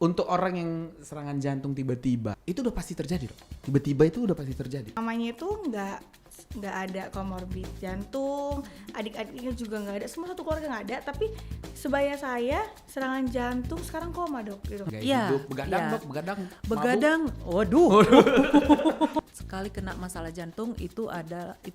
untuk orang yang serangan jantung tiba-tiba, itu udah pasti terjadi dok? Tiba-tiba itu udah pasti terjadi? Namanya itu nggak ada komorbid jantung, adik-adiknya juga nggak ada, semua satu keluarga nggak ada. Tapi sebaya saya serangan jantung sekarang koma dok gitu. Gaya Iya, hidup, begadang iya. dok, Begadang, waduh. Sekali kena masalah jantung itu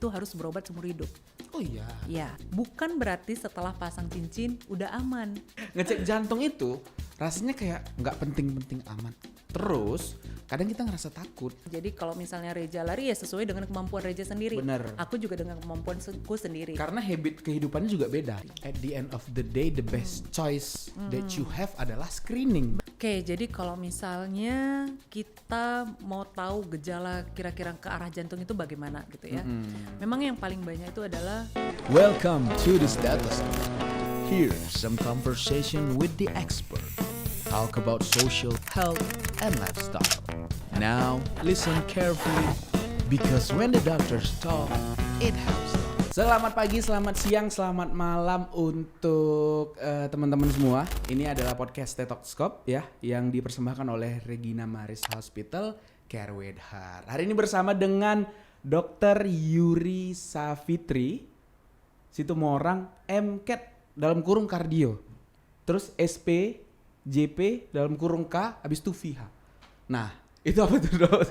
harus berobat seumur hidup. Oh iya. Ya, bukan berarti setelah pasang cincin udah aman. Ngecek jantung itu rasanya kayak nggak penting-penting amat. Terus kadang kita ngerasa takut. Jadi kalau misalnya Reja lari ya sesuai dengan kemampuan Reja sendiri. Bener. Aku juga dengan kemampuanku sendiri. Karena habit kehidupannya juga beda. At the end of the day, the best choice that you have adalah screening. Oke, jadi kalau misalnya kita mau tahu gejala kira-kira ke arah jantung itu bagaimana gitu ya. Memang yang paling banyak itu adalah Welcome to the Stethoscope. Here's some conversation with the expert. Talk about social health and lifestyle. Now listen carefully because when the doctors talk, it helps. Selamat pagi, selamat siang, selamat malam untuk teman-teman semua. Ini adalah podcast Stethoscope ya, yang dipersembahkan oleh Regina Maris Hospital Care with Heart. Hari ini bersama dengan Dr. Yuri Savitri Situmorang, MCAT dalam kurung kardio. Terus SP, JP dalam kurung K, habis itu VH. Nah, itu apa tuh dok?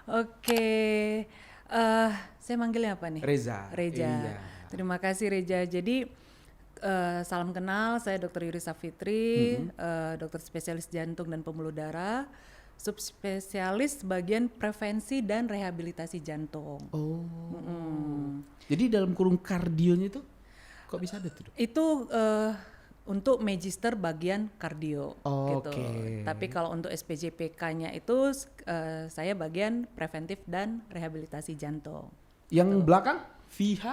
Oke, saya manggilnya apa nih? Reza. Reja. Iya. Terima kasih Reja. Jadi salam kenal, saya Dr. Yuri Savitri, dokter spesialis jantung dan pembuluh darah, subspesialis bagian prevensi dan rehabilitasi jantung. Oh. Jadi dalam kurung kardionya itu kok bisa ada tuh dok? Itu untuk magister bagian kardio gitu. Oke. Tapi kalau untuk SPJPK-nya itu saya bagian preventif dan rehabilitasi jantung. Yang belakang VH.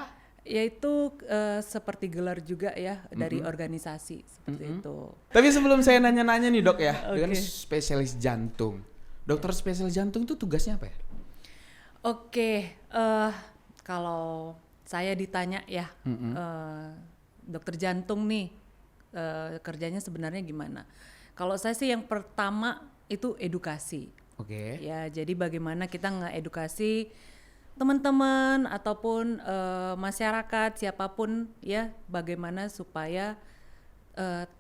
Yaitu seperti gelar juga ya dari organisasi seperti itu. Tapi sebelum saya nanya-nanya nih dok ya, Oke. dengan spesialis jantung, dokter spesialis jantung itu tugasnya apa ya? Oke, kalau saya ditanya ya, dokter jantung nih kerjanya sebenarnya gimana? Kalau saya sih yang pertama itu edukasi. Oke. Ya, jadi bagaimana kita ngeedukasi teman-teman ataupun masyarakat siapapun ya, bagaimana supaya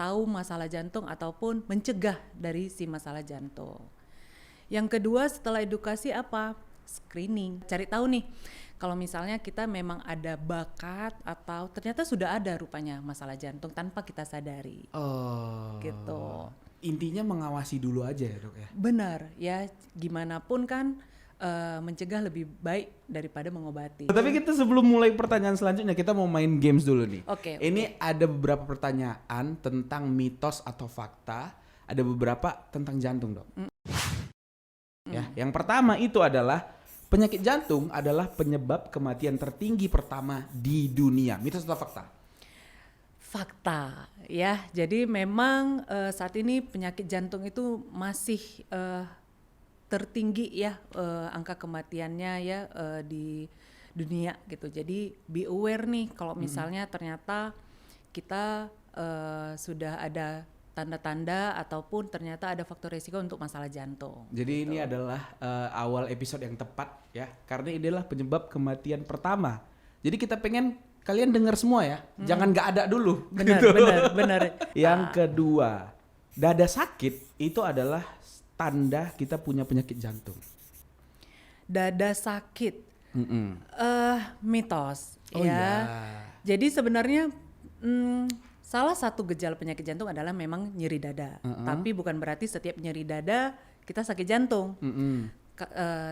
tahu masalah jantung ataupun mencegah dari si masalah jantung. Yang kedua setelah edukasi apa? Screening. Cari tahu nih, kalau misalnya kita memang ada bakat atau ternyata sudah ada rupanya masalah jantung tanpa kita sadari. Oh. Gitu. Intinya mengawasi dulu aja ya dok ya. Benar ya, gimana pun kan mencegah lebih baik daripada mengobati. Tapi kita sebelum mulai pertanyaan selanjutnya, kita mau main games dulu nih. Oke. Ini ada beberapa pertanyaan tentang mitos atau fakta, ada beberapa tentang jantung dok. Ya, yang pertama itu adalah penyakit jantung adalah penyebab kematian tertinggi pertama di dunia. Mitos atau fakta? Fakta ya, jadi memang saat ini penyakit jantung itu masih tertinggi ya angka kematiannya ya di dunia gitu. Jadi be aware nih kalau misalnya ternyata kita sudah ada tanda-tanda ataupun ternyata ada faktor risiko untuk masalah jantung. Jadi ini adalah awal episode yang tepat ya, karena ini adalah penyebab kematian pertama. Jadi kita pengen kalian dengar semua ya, jangan nggak ada dulu. Benar, gitu. benar. Yang kedua, dada sakit itu adalah tanda kita punya penyakit jantung. Dada sakit, mitos Oh ya. iya. Jadi sebenarnya salah satu gejala penyakit jantung adalah memang nyeri dada. Tapi bukan berarti setiap nyeri dada kita sakit jantung.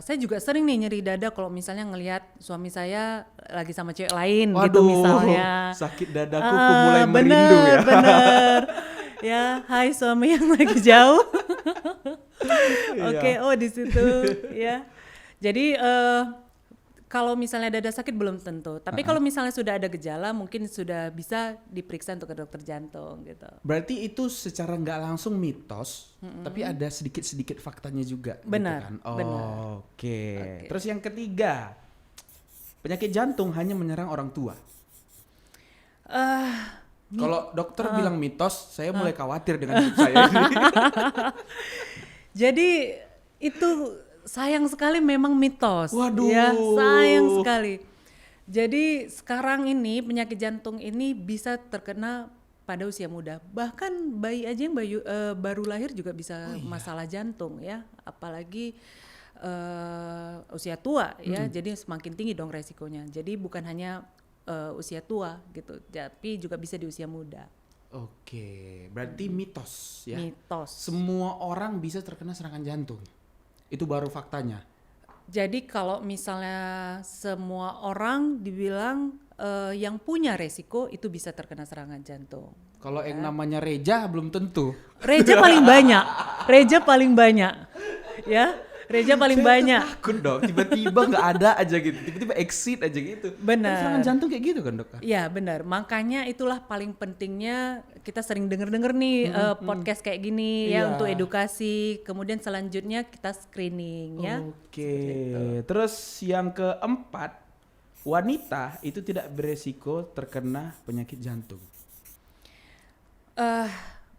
Saya juga sering nih nyeri dada kalau misalnya ngelihat suami saya lagi sama cewek lain gitu misalnya. Sakit dadaku ku mulai merindu ya. Bener. Ya, hai suami yang lagi jauh. Oke, oh di situ ya. Jadi kalau misalnya dada sakit belum tentu. Tapi kalau misalnya sudah ada gejala mungkin sudah bisa diperiksa untuk ke dokter jantung gitu. Berarti itu secara nggak langsung mitos, tapi ada sedikit-sedikit faktanya juga. Benar, gitu kan? benar. Oke. Terus yang ketiga, penyakit jantung hanya menyerang orang tua. Kalau dokter bilang mitos, saya mulai khawatir dengan hidup saya ini. Jadi itu sayang sekali memang mitos. Waduh. Ya, sayang sekali. Jadi sekarang ini penyakit jantung ini bisa terkena pada usia muda. Bahkan bayi aja yang baru lahir juga bisa masalah jantung ya, apalagi usia tua ya. Jadi semakin tinggi dong resikonya. Jadi bukan hanya usia tua gitu, tapi juga bisa di usia muda. Oke, berarti mitos ya. Mitos. Semua orang bisa terkena serangan jantung. Itu baru faktanya. Jadi kalau misalnya semua orang dibilang yang punya resiko itu bisa terkena serangan jantung. Kalau yang namanya Reja belum tentu. Reja paling banyak. Reja paling banyak. Ya, Reja paling Saya banyak. tuh takut dok, tiba-tiba nggak ada aja gitu, tiba-tiba exit aja gitu. Benar. Serangan jantung kayak gitu kan dok? Ya benar, makanya itulah paling pentingnya kita sering denger nih podcast kayak gini ya Iya. untuk edukasi. Kemudian selanjutnya kita screening ya. Oke, terus yang keempat, wanita itu tidak beresiko terkena penyakit jantung.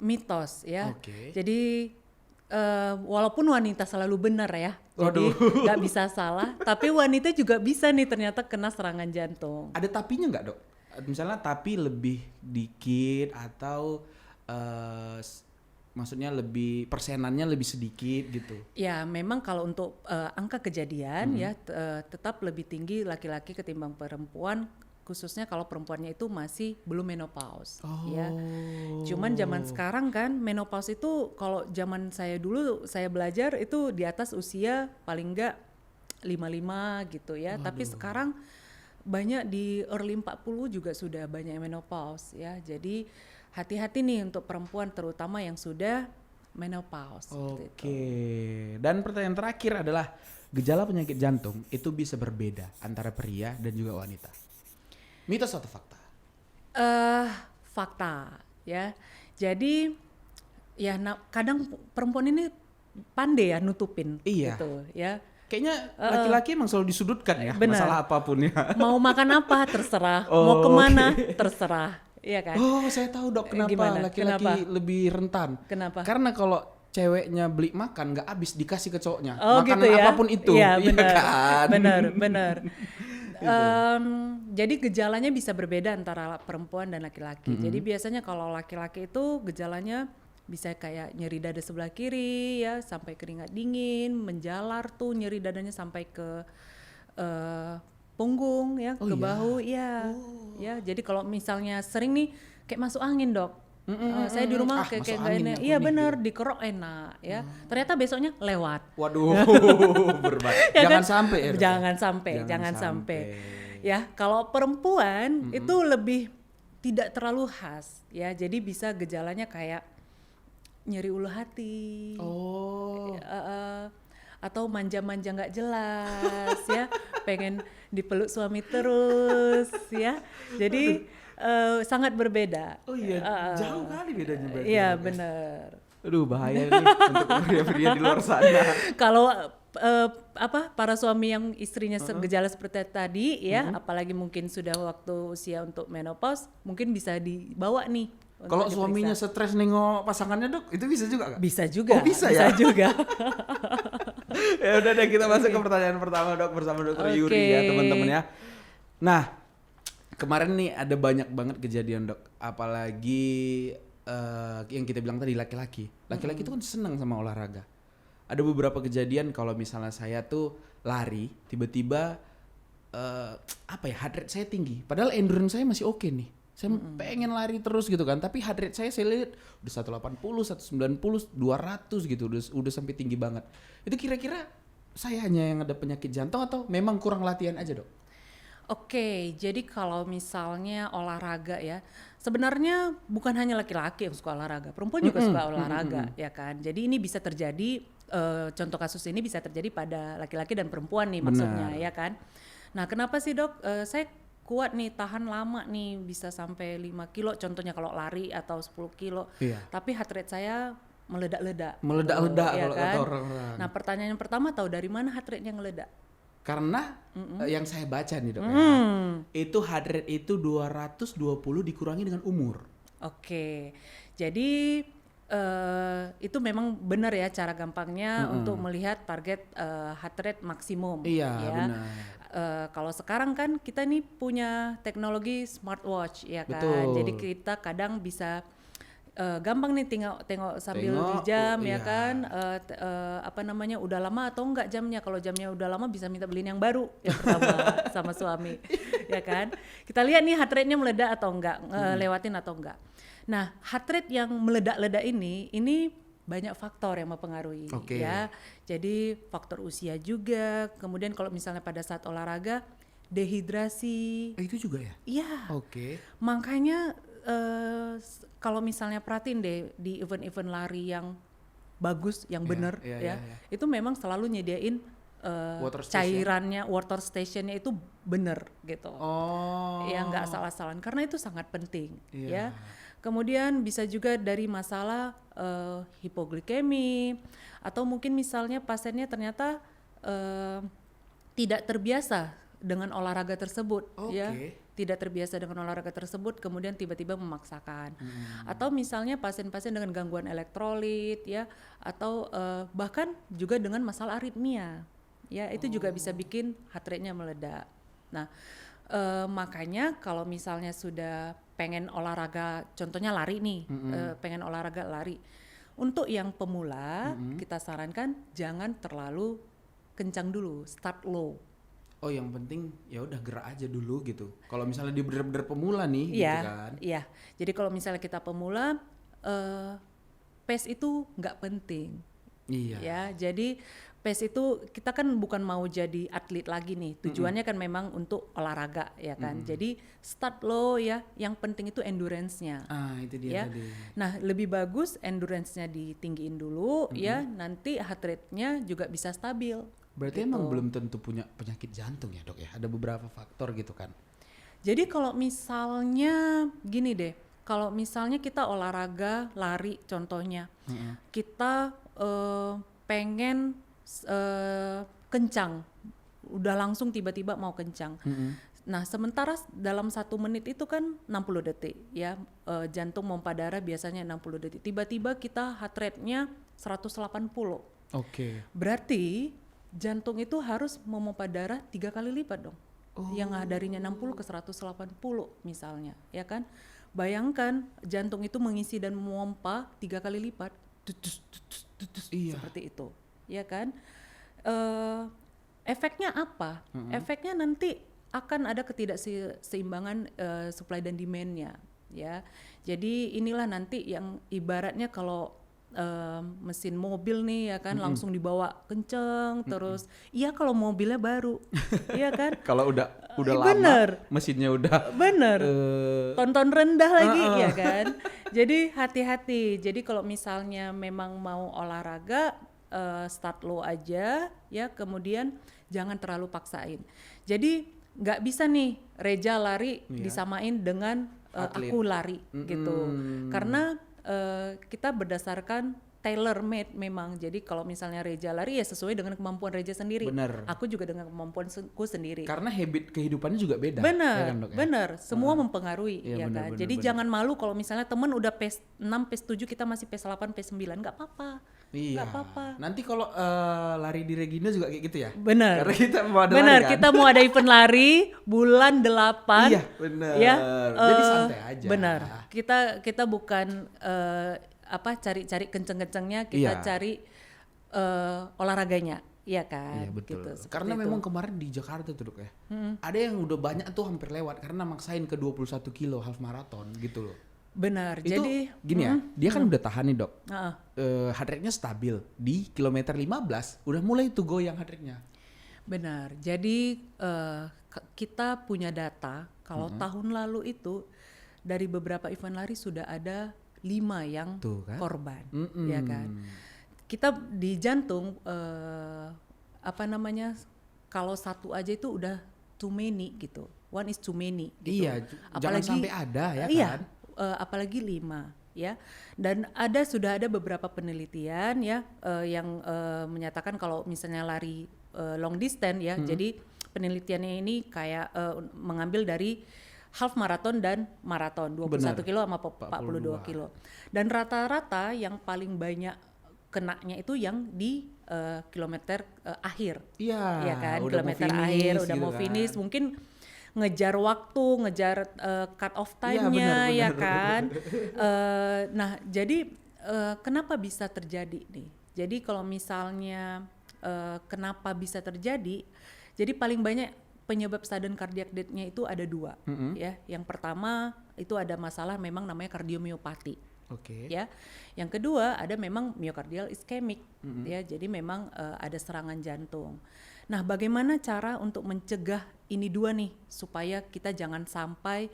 Mitos ya. Oke. Jadi walaupun wanita selalu benar ya, jadi nggak bisa salah. Tapi wanita juga bisa nih ternyata kena serangan jantung. Ada tapinya nggak dok? Misalnya tapi lebih dikit atau maksudnya lebih persenannya lebih sedikit gitu. Ya memang kalau untuk angka kejadian ya tetap lebih tinggi laki-laki ketimbang perempuan, khususnya kalau perempuannya itu masih belum menopause ya. Cuman zaman sekarang kan menopause itu kalau zaman saya dulu saya belajar itu di atas usia paling enggak 55 gitu ya. Tapi sekarang banyak di early 40 juga sudah banyak yang menopause ya. Jadi hati-hati nih untuk perempuan terutama yang sudah menopause. Oke. Dan pertanyaan terakhir adalah gejala penyakit jantung itu bisa berbeda antara pria dan juga wanita. Mitos atau fakta? Fakta ya. Jadi ya kadang perempuan ini pandai ya nutupin Iya. gitu ya. Kayaknya laki-laki emang selalu disudutkan ya, benar. masalah apapun ya. Mau makan apa terserah, mau kemana terserah, iya kan? Oh, saya tahu dok kenapa Gimana? laki-laki Kenapa? lebih rentan. Kenapa? Karena kalau ceweknya beli makan nggak habis dikasih ke cowoknya. Oh Makanan gitu ya? apapun itu. Iya Iya benar, kan? benar. Jadi gejalanya bisa berbeda antara perempuan dan laki-laki. Jadi biasanya kalau laki-laki itu gejalanya bisa kayak nyeri dada sebelah kiri ya, sampai keringat dingin, menjalar tuh nyeri dadanya sampai ke punggung ya, ke bahu ya. Ya, jadi kalau misalnya sering nih kayak masuk angin, Dok. Saya di rumah kayak masuk nggak angin enak. aku Iya nih, benar, dikerok enak ya. Ternyata besoknya lewat. Waduh, berbahaya. Ya Jangan kan? sampai ya. Dok? Jangan sampai. Ya, kalau perempuan itu lebih tidak terlalu khas ya. Jadi bisa gejalanya kayak nyeri ulu hati. Oh. Atau manja-manja nggak jelas ya, pengen dipeluk suami terus ya. Jadi sangat berbeda. Oh iya, jauh kali bedanya berarti. Iya ya, Dok, ya? benar. Aduh, bahaya nih untuk pria-pria di luar sana. Kalau para suami yang istrinya gejala seperti tadi ya, apalagi mungkin sudah waktu usia untuk menopause, mungkin bisa dibawa nih. Kalau suaminya stres nengok pasangannya dok, itu bisa juga nggak? Bisa juga. Oh, bisa ya? juga. Ya udah deh, kita masuk ke pertanyaan pertama dok bersama dokter Yuri ya teman-teman ya. Nah, kemarin nih ada banyak banget kejadian dok, apalagi yang kita bilang tadi laki-laki. Laki-laki itu kan senang sama olahraga. Ada beberapa kejadian kalau misalnya saya tuh lari, tiba-tiba heart rate saya tinggi. Padahal endurance saya masih oke nih. Saya pengen lari terus gitu kan, tapi heart rate saya lihat udah 180, 190, 200 gitu, udah sampai tinggi banget. Itu kira-kira saya hanya yang ada penyakit jantung atau memang kurang latihan aja dok? Oke, jadi kalau misalnya olahraga ya, sebenarnya bukan hanya laki-laki yang suka olahraga, perempuan juga suka olahraga ya kan. Jadi ini bisa terjadi, contoh kasus ini bisa terjadi pada laki-laki dan perempuan nih maksudnya ya kan. Nah kenapa sih dok, saya kuat nih, tahan lama nih, bisa sampai 5 kilo contohnya kalau lari atau 10 kilo. Iya. Tapi heart rate saya meledak-ledak. Meledak-ledak ya kalau kan? kata orang-orang. Nah pertanyaan yang pertama, tahu dari mana heart rate-nya ngeledak? Karena yang saya baca nih dok ya, itu heart rate itu 220 dikurangi dengan umur. Oke, jadi itu memang benar ya cara gampangnya untuk melihat target heart rate maksimum. Iya, ya. benar. Kalau sekarang kan kita nih punya teknologi smartwatch ya kan, Betul. jadi kita kadang bisa gampang nih tengok sambil di jam ya iya. kan, apa namanya udah lama atau enggak jamnya. Kalau jamnya udah lama bisa minta beliin yang baru yang pertama sama suami, ya kan. Kita lihat nih heart rate-nya meledak atau enggak, lewatin atau enggak. Nah, heart rate yang meledak-ledak ini banyak faktor yang mempengaruhi Oke. ya. Jadi faktor usia juga, kemudian kalau misalnya pada saat olahraga dehidrasi. Itu juga ya? Iya. Oke. Makanya kalau misalnya perhatiin deh di event-event lari yang bagus, yang bener iya. itu memang selalu nyediain Water station. cairannya, water stationnya itu bener gitu. Oh. Ya nggak salah-salahan karena itu sangat penting Iya. ya. Kemudian bisa juga dari masalah hipoglikemi atau mungkin misalnya pasiennya ternyata tidak terbiasa dengan olahraga tersebut ya. Oke. Tidak terbiasa dengan olahraga tersebut kemudian tiba-tiba memaksakan. Atau misalnya pasien-pasien dengan gangguan elektrolit ya atau bahkan juga dengan masalah aritmia. Ya, itu juga bisa bikin heart rate-nya meledak. Nah, makanya kalau misalnya sudah pengen olahraga, contohnya lari nih, pengen olahraga lari. Untuk yang pemula, kita sarankan jangan terlalu kencang dulu, start low. Oh, yang penting ya udah gerak aja dulu gitu. Kalau misalnya dia bener-bener pemula nih, gitu Iya, kan. iya. Jadi kalau misalnya kita pemula, pace itu nggak penting. Iya. Ya, jadi pace itu kita kan bukan mau jadi atlet lagi nih. Tujuannya kan memang untuk olahraga ya kan. Jadi start low ya. Yang penting itu endurance-nya. Ah, itu dia Ya. tadi. Nah, lebih bagus endurance-nya ditinggiin dulu ya. Nanti heart rate-nya juga bisa stabil. Berarti gitu. emang belum tentu punya penyakit jantung ya, Dok ya. Ada beberapa faktor gitu kan. Jadi kalau misalnya gini deh, kalau misalnya kita olahraga lari contohnya, kita pengen kencang, udah langsung tiba-tiba mau kencang. Nah, sementara dalam 1 menit itu kan 60 detik ya, jantung pompa darah biasanya 60 detik. Tiba-tiba kita heart rate-nya 180. Oke. Berarti jantung itu harus memompa darah 3 kali lipat dong. Yang darinya 60 ke 180 misalnya, ya kan? Bayangkan jantung itu mengisi dan memompa 3 kali lipat. Iya. Seperti itu, ya kan? Efeknya apa? Efeknya nanti akan ada ketidakseimbangan supply dan demand-nya, ya. Jadi inilah nanti yang ibaratnya kalau mesin mobil nih ya kan langsung dibawa kenceng terus. Iya kalau mobilnya baru, iya kan? Kalau udah lama, bener. mesinnya udah Bener, tonton rendah lagi ya kan. Jadi hati-hati. Jadi kalau misalnya memang mau olahraga start low aja ya, kemudian jangan terlalu paksain. Jadi nggak bisa nih Reja lari disamain dengan Atlet. aku lari gitu. Karena kita berdasarkan tailor made memang. Jadi kalau misalnya Reja lari ya sesuai dengan kemampuan Reja sendiri. Bener. Aku juga dengan kemampuanku sendiri. Karena habit kehidupannya juga beda. Benar, ya kan, Dok, ya? benar. Semua mempengaruhi Iya, ya benar, kan. benar, Jadi benar. jangan malu kalau misalnya teman udah PES 6, PES 7, kita masih PES 8, PES 9, nggak apa-apa. Iya. Nggak apa-apa. Nanti kalau lari di Regina juga kayak gitu ya? Benar. Karena kita mau ada Benar, lari kan? kita mau ada event lari bulan 8. Iya, benar. Ya. Jadi santai aja. Benar. Kita bukan cari-cari kenceng-kencengnya, kita Iya. cari olahraganya, iya kan? Iya betul. Gitu, seperti Karena itu. memang kemarin di Jakarta tuh, Dok ya. Ada yang udah banyak tuh hampir lewat karena maksain ke 21 kilo half marathon gitu loh. Benar. Itu Jadi gini ya, dia kan udah tahan nih, Dok. heeh. Heart rate-nya stabil di kilometer 15 udah mulai tuh goyang heart rate-nya. Benar. Jadi kita punya data kalau tahun lalu itu dari beberapa event lari sudah ada 5 yang Tuh kan. korban, ya kan. Kita di jantung kalau satu aja itu udah too many gitu. One is too many gitu. Iya, jangan sampai ada ya iya, kan. apalagi 5 ya. Dan sudah ada beberapa penelitian ya yang menyatakan kalau misalnya lari long distance ya. Jadi penelitiannya ini kayak mengambil dari half maraton dan maraton 21 Benar. kilo sama 42 kilo. Dan rata-rata yang paling banyak kenanya itu yang di kilometer akhir. Iya. Ya kan, Udah kilometer mau akhir finish udah gitu mau kan. finish, mungkin ngejar waktu, ngejar cut off Iya, time-nya benar, ya benar. kan. Nah, jadi kenapa bisa terjadi nih? Jadi kalau misalnya kenapa bisa terjadi? Jadi paling banyak penyebab sudden cardiac death-nya itu ada 2 ya. Yang pertama itu ada masalah memang namanya kardiomiopati. Oke. Ya, yang kedua ada memang myocardial ischemic, ya, jadi memang ada serangan jantung. Nah, bagaimana cara untuk mencegah ini 2 nih supaya kita jangan sampai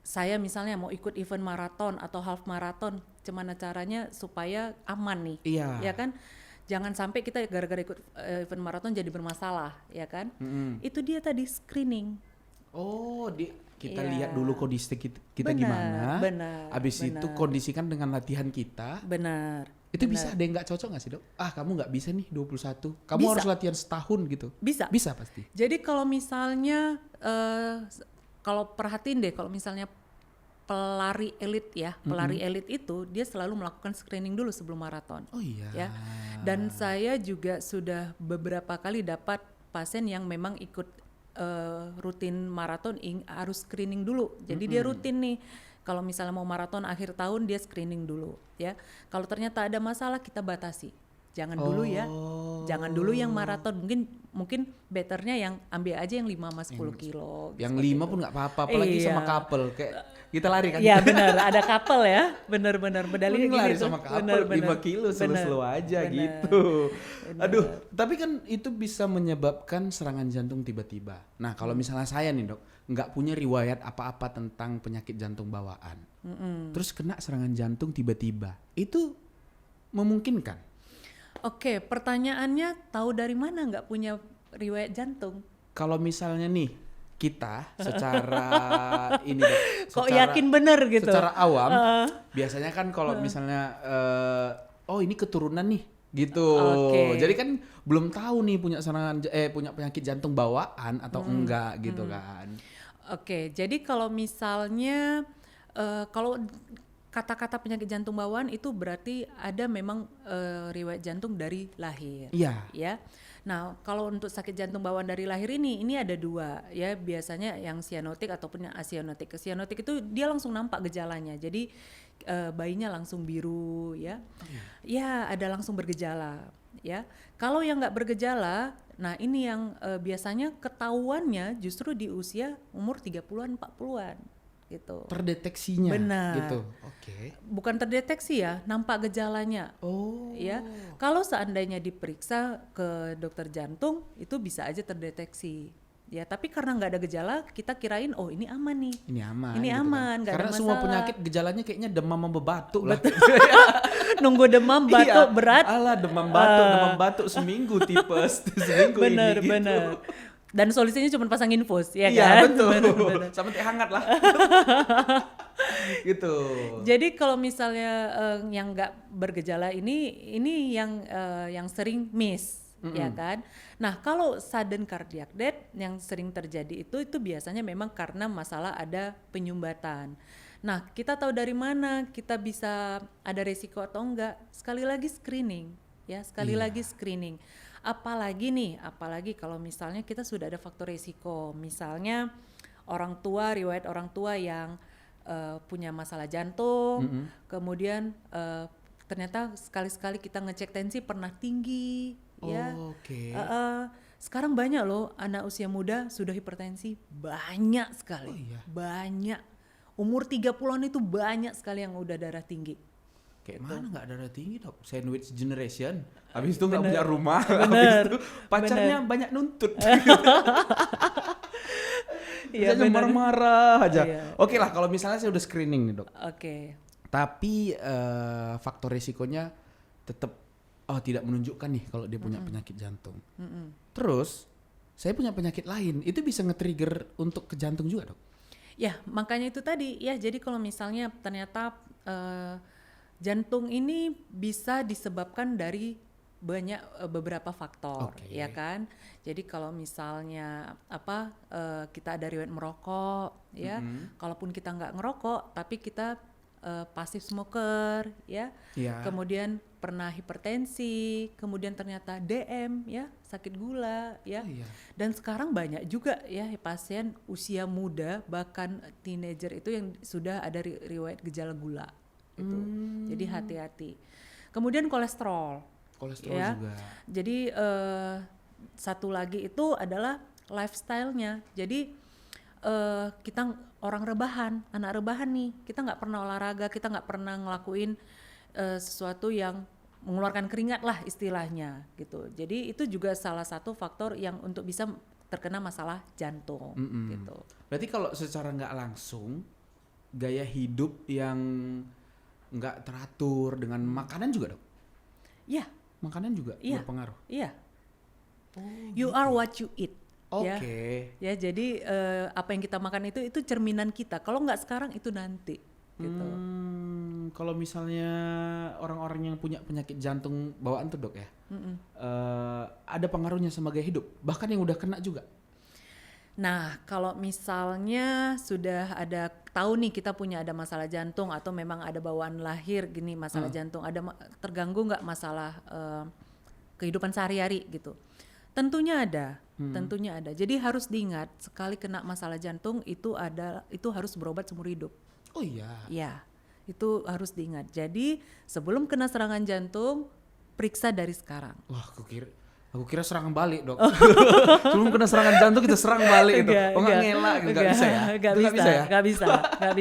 saya misalnya mau ikut event maraton atau half maraton, gimana caranya supaya aman nih, Iya. ya kan? Jangan sampai kita gara-gara ikut event maraton jadi bermasalah, ya kan? Itu dia tadi screening. Oh, kita Iya. lihat dulu kondisi kita Benar, gimana. benar, Habis itu benar. kondisikan dengan latihan kita. Benar. Itu benar. bisa ada yang nggak cocok nggak sih, Dok? Kamu nggak bisa nih 21. Kamu Bisa. harus latihan setahun gitu. Bisa. Bisa pasti. Jadi kalau misalnya kalau perhatiin deh, kalau misalnya pelari elit ya, pelari elit itu dia selalu melakukan screening dulu sebelum maraton. Oh iya. Ya. Dan saya juga sudah beberapa kali dapat pasien yang memang ikut rutin maraton harus screening dulu. Jadi dia rutin nih. Kalau misalnya mau maraton akhir tahun dia screening dulu ya. Kalau ternyata ada masalah kita batasi. Jangan dulu ya. Jangan dulu yang maraton. Mungkin betternya yang ambil aja yang 5 sama 10 kilo. Yang 5 pun nggak apa-apa, apalagi Iya. sama couple kayak kita lari kan. Iya benar, ada couple ya. Benar-benar medalinya Mending lari gini tuh. sama couple 5 kilo slow aja benar. gitu. Aduh, tapi kan itu bisa menyebabkan serangan jantung tiba-tiba. Nah, kalau misalnya saya nih, Dok, nggak punya riwayat apa-apa tentang penyakit jantung bawaan. Terus kena serangan jantung tiba-tiba. Itu memungkinkan? Oke, pertanyaannya tahu dari mana nggak punya riwayat jantung? Kalau misalnya nih kita secara ini Dok, Kok secara- yakin bener gitu? Secara awam, biasanya kan kalau misalnya oh ini keturunan nih gitu. Oke. Jadi kan belum tahu nih punya punya penyakit jantung bawaan atau enggak gitu kan. Oke, jadi kalau misalnya kalau kata-kata penyakit jantung bawaan itu berarti ada memang riwayat jantung dari lahir. Iya. Ya. Nah, kalau untuk sakit jantung bawaan dari lahir ini ada 2 ya, biasanya yang cyanotic ataupun yang acyanotic. Cyanotic itu dia langsung nampak gejalanya. Jadi bayinya langsung biru ya. Ya, ada langsung bergejala ya. Kalau yang nggak bergejala, nah ini yang biasanya ketahuannya justru di usia umur 30-an 40-an gitu. Terdeteksinya Benar. gitu. Oke. Bukan terdeteksi ya, nampak gejalanya. Oh. Ya, kalau seandainya diperiksa ke dokter jantung itu bisa aja terdeteksi. Ya, tapi karena nggak ada gejala, kita kirain oh ini aman nih. Ini aman. Ini gitu aman, kan. nggak ada Karena semua masalah. penyakit gejalanya kayaknya demam sama batuk lah. Nunggu demam, batuk, Iya. berat. Alah demam batuk seminggu tipes, seminggu Bener, ini gitu. bener. Dan solusinya cuma pasang infus, ya Iya kan? betul. Bener. Sama teh hangat lah. Gitu. Jadi kalau misalnya yang nggak bergejala ini yang sering miss, ya kan? Nah kalau sudden cardiac death yang sering terjadi itu biasanya memang karena masalah ada penyumbatan. Nah kita tahu dari mana kita bisa ada resiko atau enggak? Sekali lagi screening, ya sekali lagi screening. Apalagi kalau misalnya kita sudah ada faktor resiko, misalnya riwayat orang tua yang punya masalah jantung, kemudian ternyata sekali-sekali kita ngecek tensi pernah tinggi, ya. Oke. Sekarang banyak loh anak usia muda sudah hipertensi, banyak sekali, Oh iya. banyak. Umur 30-an itu banyak sekali yang udah darah tinggi. Kayak mana nggak darah tinggi, Dok? Sandwich generation. Habis itu nggak Bener. punya rumah. Bener. Habis itu pacarnya banyak nuntut. Iya, Biasanya bener. marah-marah aja. Iya. Oke lah, kalau misalnya saya udah screening nih, Dok. Oke. Tapi faktor risikonya tetap tidak menunjukkan nih kalau dia punya penyakit jantung. Terus saya punya penyakit lain, itu bisa nge-trigger untuk ke jantung juga, Dok? Ya, makanya itu tadi ya. Jadi kalau misalnya ternyata jantung ini bisa disebabkan dari beberapa faktor, Oke. ya kan. Jadi kalau misalnya kita ada riwayat merokok, ya, kalaupun kita nggak ngerokok, tapi kita passive smoker, ya, Iya. kemudian pernah hipertensi, kemudian ternyata DM, ya, sakit gula, ya, Oh, iya. dan sekarang banyak juga ya pasien usia muda bahkan teenager itu yang sudah ada riwayat gejala gula, gitu. Jadi hati-hati. Kemudian kolesterol. Kolesterol Ya. juga. Jadi satu lagi itu adalah lifestyle-nya. Jadi kita orang rebahan, anak rebahan nih, kita nggak pernah olahraga, kita nggak pernah ngelakuin sesuatu yang mengeluarkan keringat lah istilahnya gitu. Jadi itu juga salah satu faktor yang untuk bisa terkena masalah jantung gitu. Berarti kalau secara nggak langsung gaya hidup yang nggak teratur dengan makanan juga dok? Iya, Makanan juga Iya. berpengaruh. iya. You are what you eat. Ya. Oke. Ya, jadi apa yang kita makan itu cerminan kita. Kalau nggak sekarang itu nanti gitu. Kalau misalnya orang-orang yang punya penyakit jantung bawaan tuh dok ya, ada pengaruhnya sama gaya hidup, bahkan yang udah kena juga. Nah, kalau misalnya sudah ada tahu nih kita ada masalah jantung atau memang ada bawaan lahir gini masalah jantung, ada terganggu nggak masalah kehidupan sehari-hari gitu. Tentunya ada. Jadi harus diingat sekali kena masalah jantung itu harus berobat seumur hidup. Oh iya. Ya, itu harus diingat. Jadi sebelum kena serangan jantung periksa dari sekarang. Wah, aku kira serangan balik dok. Sebelum kena serangan jantung kita serang balik gitu. Oh nggak ngelak gitu, nggak bisa ya? Nggak Itu bisa, nggak bisa. Nggak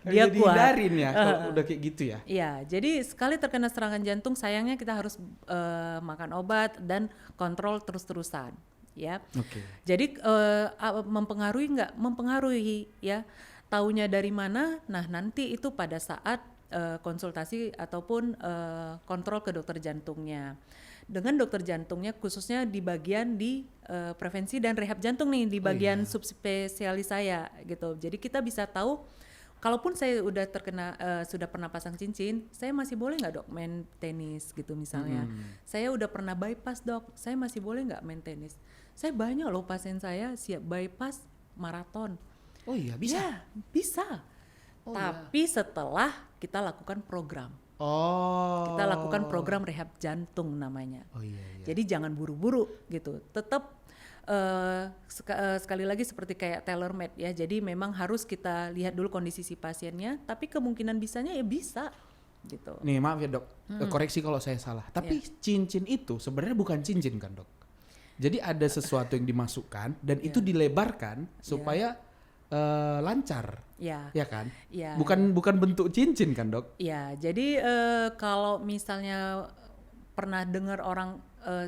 Dia jadi kuat. hindarin ya kalau udah kayak gitu ya. Iya, jadi sekali terkena serangan jantung sayangnya kita harus makan obat dan kontrol terus-terusan, ya. Oke. Jadi mempengaruhi nggak? Mempengaruhi, ya. Taunya dari mana? Nah, nanti itu pada saat konsultasi ataupun kontrol ke dokter jantungnya. Dengan dokter jantungnya khususnya di bagian prevensi dan rehab jantung nih, di bagian subspesialis saya gitu. Jadi kita bisa tahu kalaupun saya udah sudah pernah pasang cincin, saya masih boleh nggak dok main tenis gitu misalnya. Saya udah pernah bypass dok, saya masih boleh nggak main tenis. Saya banyak loh pasien saya siap bypass maraton. Oh iya bisa. Ya, bisa. Oh, tapi setelah kita lakukan program. Oh. Kita lakukan program rehab jantung namanya. Oh iya. Jadi jangan buru-buru gitu. Tetap sekali lagi seperti kayak tailor made ya. Jadi memang harus kita lihat dulu kondisi si pasiennya, tapi kemungkinan bisanya ya bisa gitu. Nih maaf ya dok, koreksi kalau saya salah. Tapi cincin itu sebenarnya bukan cincin kan dok? Jadi ada sesuatu yang dimasukkan dan itu dilebarkan supaya lancar, Ya. ya kan? Ya. Bukan bentuk cincin kan dok? Ya, jadi kalau misalnya pernah dengar orang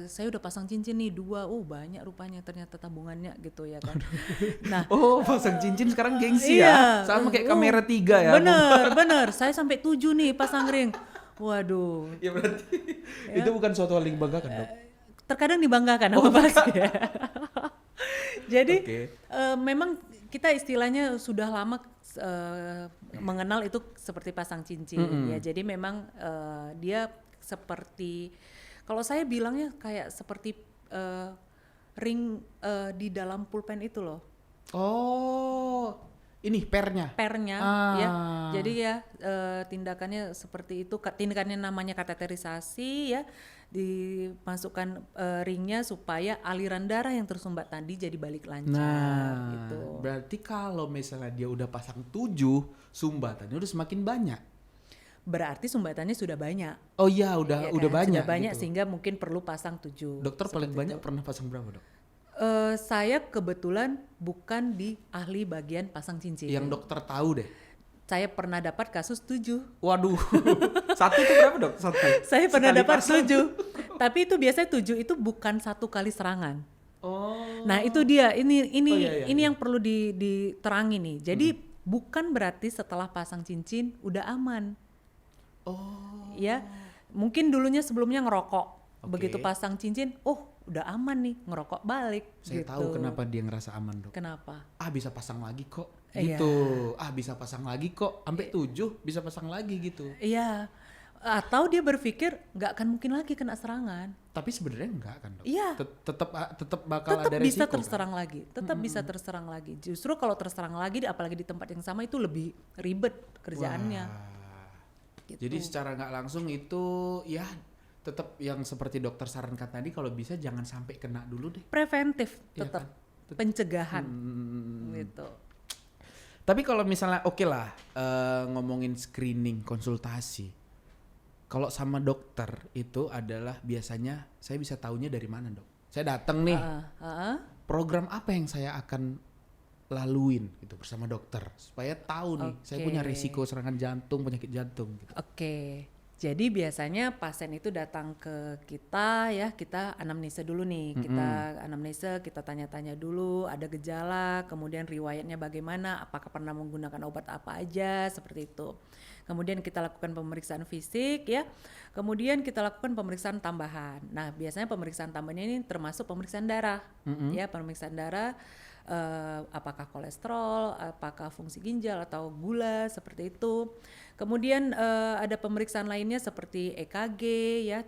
saya udah pasang cincin nih 2, banyak rupanya ternyata tabungannya gitu ya kan. Nah, Oh pasang cincin sekarang gengsi iya, ya, sama kayak kamera 3 ya. Bener, saya sampai 7 nih pasang ring. Waduh, Ya berarti itu bukan suatu hal yang dibanggakan dok. terkadang dibanggakan sama pasien. Jadi Oke. memang kita istilahnya sudah lama mengenal itu seperti pasang cincin ya. Jadi memang dia seperti kalau saya bilangnya kayak seperti ring di dalam pulpen itu loh. Oh, ini pernya. Pernya ya. Jadi ya tindakannya seperti itu. Tindakannya namanya kateterisasi ya. Dimasukkan ringnya supaya aliran darah yang tersumbat tadi jadi balik lancar Nah, gitu. berarti kalau misalnya dia udah pasang 7, sumbatannya udah semakin banyak. Berarti sumbatannya sudah banyak. Oh iya, udah Ya kan? banyak. Sudah banyak gitu. sehingga mungkin perlu pasang 7. Dokter paling banyak pernah pasang berapa dok? Saya kebetulan bukan di ahli bagian pasang cincin. Yang dokter tahu deh. Saya pernah dapat kasus 7. Waduh, satu itu berapa dok? Satu. Saya pernah Sekali dapat pasang. 7. Tapi itu biasanya 7 itu bukan 1 kali serangan. Oh. Nah itu dia, ini Oh, iya. yang perlu diterangi nih. Jadi bukan berarti setelah pasang cincin udah aman. Oh. Ya, mungkin dulunya sebelumnya ngerokok. Oke. Begitu pasang cincin, udah aman nih, ngerokok balik. Saya gitu. tahu kenapa dia ngerasa aman dok. Kenapa? Bisa pasang lagi kok. Iya. Gitu. Bisa pasang lagi kok. Sampai 7 bisa pasang lagi gitu. Iya, Atau dia berpikir nggak akan mungkin lagi kena serangan. Tapi sebenarnya enggak kan dok? Iya. Tetap bakal Tetap ada bisa resiko terserang lagi, tetap bisa terserang lagi. Justru kalau terserang lagi, apalagi di tempat yang sama itu lebih ribet kerjaannya. Wah. Gitu. Jadi secara nggak langsung itu ya tetap yang seperti dokter sarankan tadi, kalau bisa jangan sampai kena dulu deh. Preventif, Iya tetap kan? pencegahan, gitu. Tapi kalau misalnya oke lah ngomongin screening, konsultasi. Kalau sama dokter itu adalah biasanya saya bisa taunya dari mana dok? Saya datang nih, program apa yang saya akan laluin gitu bersama dokter supaya tahu nih saya punya risiko serangan jantung, penyakit jantung gitu. Oke. Jadi biasanya pasien itu datang ke kita ya, kita anamnesa dulu nih, kita anamnesa, kita tanya-tanya dulu, ada gejala, kemudian riwayatnya bagaimana, apakah pernah menggunakan obat apa aja, seperti itu. Kemudian kita lakukan pemeriksaan fisik ya, kemudian kita lakukan pemeriksaan tambahan. Nah biasanya pemeriksaan tambahan ini termasuk pemeriksaan darah, ya pemeriksaan darah. Apakah kolesterol, apakah fungsi ginjal atau gula seperti itu. Kemudian ada pemeriksaan lainnya seperti EKG ya,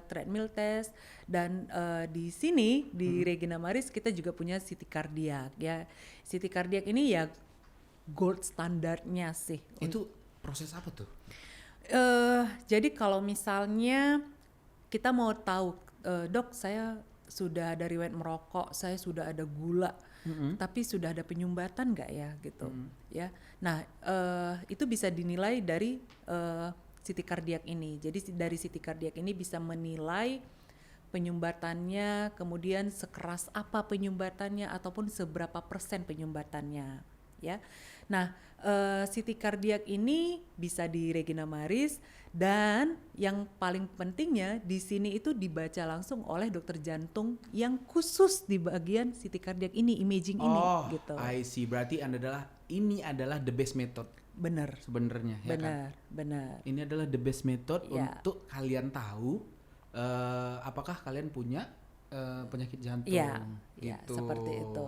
treadmill test, dan di sini di Regina Maris kita juga punya CT kardiak ya. CT kardiak ini ya gold standarnya sih. Itu proses apa tuh? Jadi kalau misalnya kita mau tahu, dok saya sudah ada riwayat merokok, saya sudah ada gula, tapi sudah ada penyumbatan nggak ya gitu, ya. Nah itu bisa dinilai dari CT kardiak ini. Jadi dari CT kardiak ini bisa menilai penyumbatannya, kemudian sekeras apa penyumbatannya ataupun seberapa persen penyumbatannya, ya. Nah CT kardiak ini bisa di Regina Maris. Dan yang paling pentingnya di sini itu dibaca langsung oleh dokter jantung yang khusus di bagian CT kardiak ini, imaging ini gitu. I see. Berarti ini adalah the best method. Benar. Sebenarnya ya kan? Benar. Ini adalah the best method Ya. untuk kalian tahu apakah kalian punya penyakit jantung. Ya, gitu. seperti itu.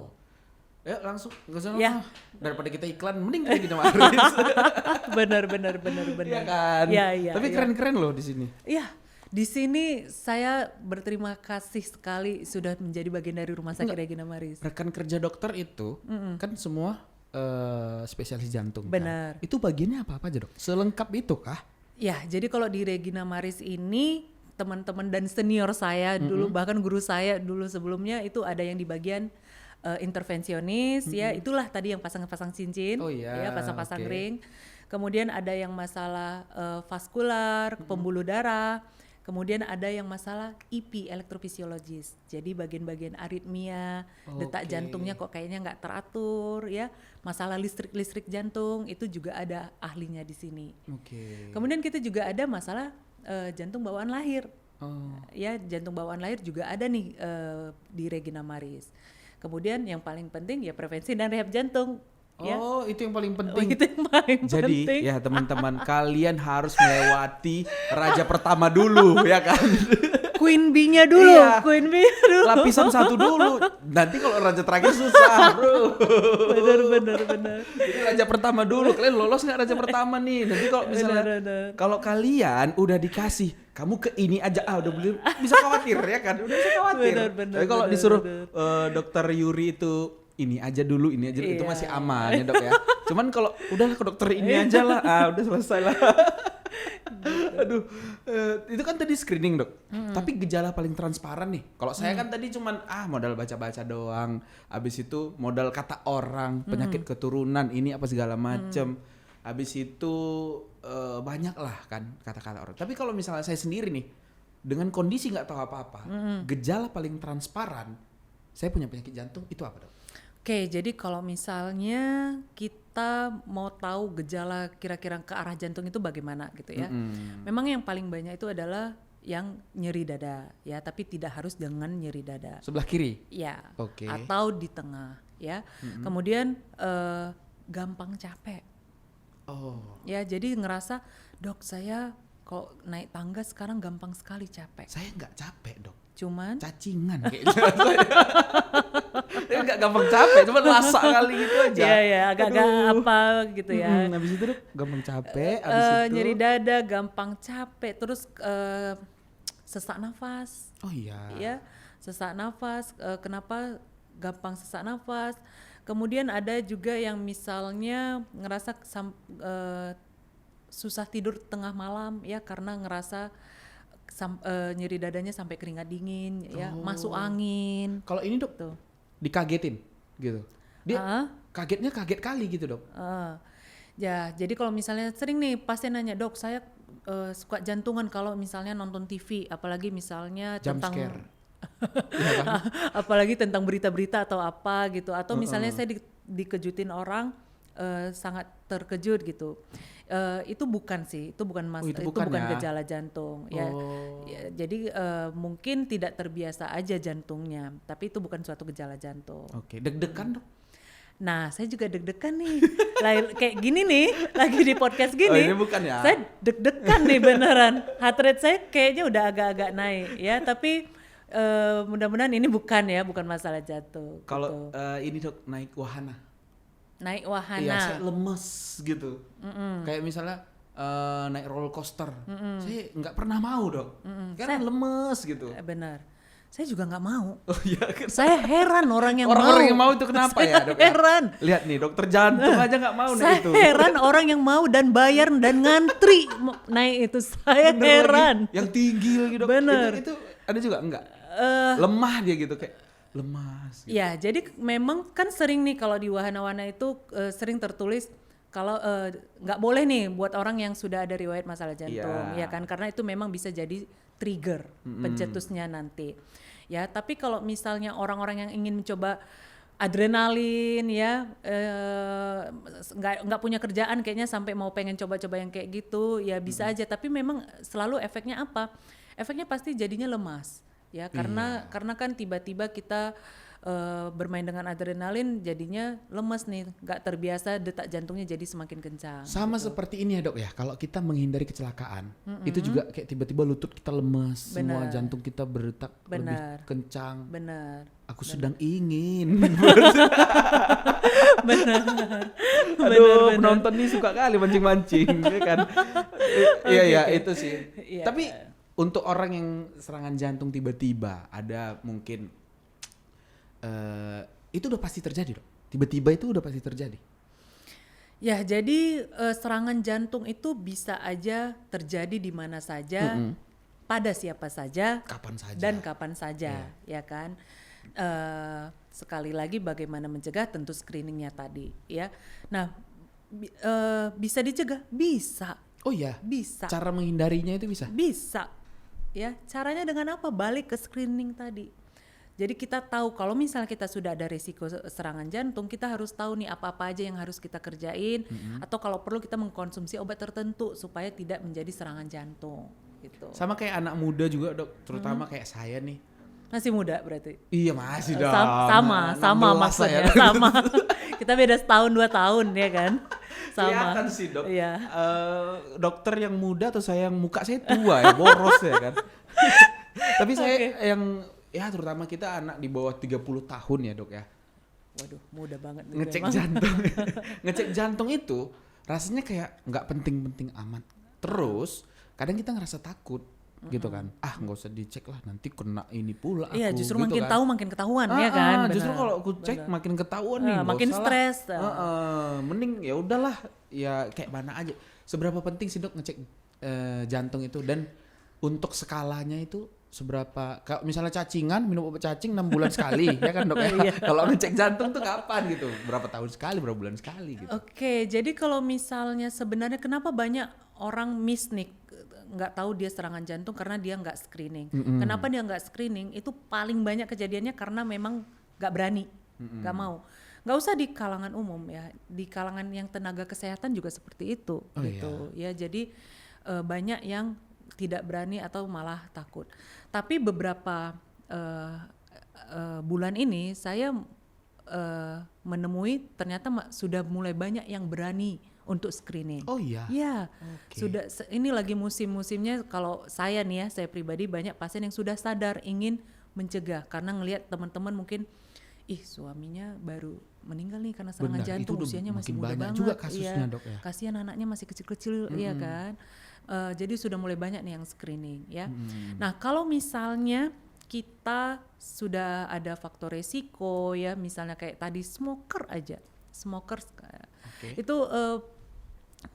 Ya langsung nggak usah Ya. daripada kita iklan mending kayak Regina Maris. benar. Iya kan. Ya. Tapi keren-keren loh di sini. Iya, di sini saya berterima kasih sekali sudah menjadi bagian dari Rumah Sakit Regina Maris. Rekan kerja dokter itu kan semua spesialis jantung. Benar. Kan? Itu bagiannya apa aja dok? Selengkap itu kah? Ya, jadi kalau di Regina Maris ini teman-teman dan senior saya dulu, bahkan guru saya dulu sebelumnya itu ada yang di bagian intervensionis, ya itulah tadi yang pasang-pasang cincin, ya pasang-pasang ring. Kemudian ada yang masalah vaskular, pembuluh darah. Kemudian ada yang masalah EP, elektrofisiologis. Jadi bagian-bagian aritmia, detak jantungnya kok kayaknya nggak teratur, ya. Masalah listrik jantung itu juga ada ahlinya di sini. Kemudian kita juga ada masalah jantung bawaan lahir. Ya, jantung bawaan lahir juga ada nih di Regina Maris. Kemudian yang paling penting ya prevensi dan rehab jantung. Ya. Itu yang paling penting. Itu yang paling Jadi penting. ya teman-teman kalian harus melewati raja pertama dulu ya kan. Queen B-nya dulu, Iya. Queen B-nya dulu. Lapisan 1 dulu. Nanti kalau raja terakhir susah, bro. Benar. Jadi raja pertama dulu. Kalian lolos nggak raja pertama nih? Nanti kalau misalnya kalau kalian udah dikasih, kamu ke ini aja, udah beli, bisa khawatir ya kan? Udah bisa khawatir. Benar, Tapi kalau disuruh dokter Yuri itu ini aja dulu, itu masih aman ya dok ya. Cuman kalau udahlah ke dokter ini aja lah, udah selesai lah. Aduh, itu kan tadi screening dok. Tapi gejala paling transparan nih. Kalau saya kan tadi cuman modal baca-baca doang. Abis itu modal kata orang, penyakit keturunan, ini apa segala macem. Abis itu banyak lah kan kata-kata orang. Tapi kalau misalnya saya sendiri nih, dengan kondisi nggak tahu apa-apa, gejala paling transparan, saya punya penyakit jantung, itu apa dok? Oke, jadi kalau misalnya kita mau tahu gejala kira-kira ke arah jantung itu bagaimana gitu ya. Memang yang paling banyak itu adalah yang nyeri dada ya, tapi tidak harus dengan nyeri dada. Sebelah kiri? Ya, Oke. atau di tengah ya. Kemudian gampang capek. Ya, jadi ngerasa, dok saya kok naik tangga sekarang gampang sekali capek. Saya nggak capek dok. Cuman Cacingan kayaknya. Dia nggak gampang capek, cuma lasak kali gitu aja. Iya ya, agak-agak Aduh. apa gitu ya. Habis itu Dok, gampang capek, habis itu Nyeri dada, gampang capek, terus sesak nafas. oh iya. Ya, sesak nafas. Kenapa gampang sesak nafas? Kemudian ada juga yang misalnya ngerasa susah tidur tengah malam ya karena ngerasa nyeri dadanya sampai keringat dingin ya, masuk angin. Kalau ini Dok Tuh. dikagetin gitu. Dia kagetnya kaget kali gitu Dok. Ya, jadi kalau misalnya sering nih pasien nanya, "Dok, saya suka jantungan kalau misalnya nonton TV, apalagi misalnya Jump tentang scare. Iya kan? apalagi tentang berita-berita atau apa gitu, atau misalnya saya dikejutin orang sangat terkejut gitu." Itu bukan sih, itu bukan itu itu bukan bukan ya? gejala jantung ya. Ya, jadi mungkin tidak terbiasa aja jantungnya, tapi itu bukan suatu gejala jantung. Oke, deg-degan Dok. Nah, saya juga deg-degan nih. Kayak gini nih, lagi di podcast gini. Oh, ini bukan ya? Saya deg-degan nih beneran. Heart rate saya kayaknya udah agak-agak naik ya, tapi mudah-mudahan ini bukan masalah jantung. Kalau gitu. ini Dok naik wahana. Naik wahana. Iya, saya lemes gitu. Kayak misalnya naik roller coaster. Saya nggak pernah mau Dok. Karena lemes gitu. Benar. Saya juga nggak mau. Oh iya kan. Saya heran orang yang Orang-orang mau. yang mau itu kenapa Saya ya Dok? heran. Lihat nih dokter jantung aja nggak mau Saya naik itu. heran orang yang mau dan bayar dan ngantri naik itu. Saya Bener heran. lagi, yang tinggi lagi Dok. Bener. Itu ada juga enggak? Lemah dia gitu kayak lemas. Gitu. Ya, jadi memang kan sering nih kalau di wahana-wahana itu sering tertulis kalau nggak boleh nih buat orang yang sudah ada riwayat masalah jantung, Iya. ya kan? Karena itu memang bisa jadi trigger pencetusnya nanti. Ya, tapi kalau misalnya orang-orang yang ingin mencoba adrenalin ya, nggak punya kerjaan kayaknya sampai mau pengen coba-coba yang kayak gitu, ya bisa aja. Tapi memang selalu efeknya apa? Efeknya pasti jadinya lemas. Ya karena kan tiba-tiba kita bermain dengan adrenalin jadinya lemes nih, nggak terbiasa, detak jantungnya jadi semakin kencang. Sama seperti ini ya Dok ya, kalau kita menghindari kecelakaan, itu juga kayak tiba-tiba lutut kita lemas, semua jantung kita berdetak lebih kencang. Benar. Aku sedang ingin. Benar. Aduh, penonton nih suka kali mancing-mancing, ya kan? Iya, itu sih. Iya. Tapi untuk orang yang serangan jantung tiba-tiba, ada mungkin itu udah pasti terjadi Dok? Tiba-tiba itu udah pasti terjadi? Ya, jadi serangan jantung itu bisa aja terjadi di mana saja, pada siapa saja, Kapan saja. dan kapan saja, ya kan? Sekali lagi bagaimana mencegah, tentu screeningnya tadi, ya. Nah, bisa dicegah, bisa. Oh iya. Bisa. Cara menghindarinya itu bisa. Bisa. Ya, caranya dengan apa? Balik ke screening tadi. Jadi kita tahu kalau misalnya kita sudah ada risiko serangan jantung, kita harus tahu nih apa-apa aja yang harus kita kerjain, atau kalau perlu kita mengkonsumsi obat tertentu supaya tidak menjadi serangan jantung gitu. Sama kayak anak muda juga Dok, terutama kayak saya nih. Masih muda berarti? Iya masih dong. Sama 16 maksudnya, saya. sama. Kita beda setahun 2 tahun ya kan? Sama. Kelihatan sih Dok. Iya. Dokter yang muda atau saya yang muka saya tua ya, boros ya kan. Tapi saya yang ya terutama kita anak di bawah 30 tahun ya Dok ya. Waduh, muda banget. nih Ngecek memang. jantung. Ngecek jantung itu rasanya kayak nggak penting-penting amat. Terus kadang kita ngerasa takut gitu kan. Ah nggak usah dicek lah, nanti kena ini pula aku. Iya, justru gitu makin kan. tahu makin ketahuan ya kan. Justru Benar. kalau aku cek makin ketahuan nih. nggak makin usah lah. stres. Mending ya udahlah, ya kayak mana aja. Seberapa penting sih Dok ngecek jantung itu, dan untuk skalanya itu seberapa? Kalau misalnya cacingan, minum obat cacing 6 bulan sekali ya kan Dok ya. Kalau ngecek jantung tuh kapan gitu? Berapa tahun sekali, berapa bulan sekali gitu. Oke, jadi kalau misalnya sebenarnya kenapa banyak orang miss nih, nggak tahu dia serangan jantung karena dia nggak screening. Kenapa dia nggak screening? Itu paling banyak kejadiannya karena memang nggak berani, nggak mau. Nggak usah di kalangan umum ya, di kalangan yang tenaga kesehatan juga seperti itu gitu. Ya, jadi banyak yang tidak berani atau malah takut. Tapi beberapa bulan ini saya menemui ternyata sudah mulai banyak yang berani untuk screening. Oh iya. Ya, Oke. sudah ini lagi musim-musimnya. Kalau saya nih ya, saya pribadi banyak pasien yang sudah sadar ingin mencegah karena ngelihat teman-teman mungkin ih suaminya baru meninggal nih karena serangan Benar, jantung, itu udah usianya masih makin muda banyak banget. juga kasusnya, Dok, ya. Kasihan anaknya masih kecil-kecil, ya kan. Jadi sudah mulai banyak nih yang screening ya. Nah kalau misalnya kita sudah ada faktor resiko ya, misalnya kayak tadi smoker aja, itu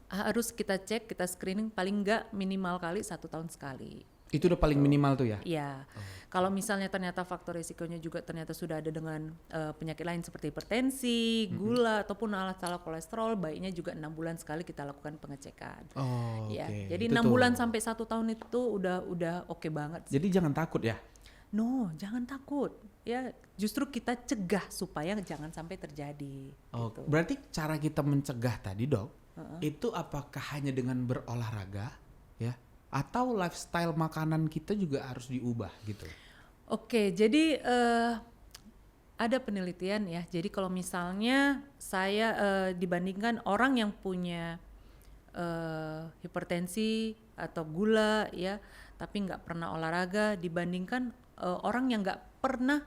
harus kita cek, kita screening paling enggak minimal kali 1 tahun sekali. Itu udah paling minimal tuh ya? Iya. Kalau misalnya ternyata faktor risikonya juga ternyata sudah ada dengan penyakit lain seperti hipertensi, gula ataupun masalah kolesterol, baiknya juga 6 bulan sekali kita lakukan pengecekan. Oh, Ya. oke. Jadi Itu 6 tuh. bulan sampai 1 tahun itu udah oke banget. Jadi jangan takut ya. No, jangan takut. Ya, justru kita cegah supaya jangan sampai terjadi. Oh, gitu. berarti cara kita mencegah tadi, Dok, itu apakah hanya dengan berolahraga ya? Atau lifestyle makanan kita juga harus diubah gitu? Oke, jadi ada penelitian ya. Jadi kalau misalnya saya dibandingkan orang yang punya hipertensi atau gula ya, tapi nggak pernah olahraga, dibandingkan orang yang nggak pernah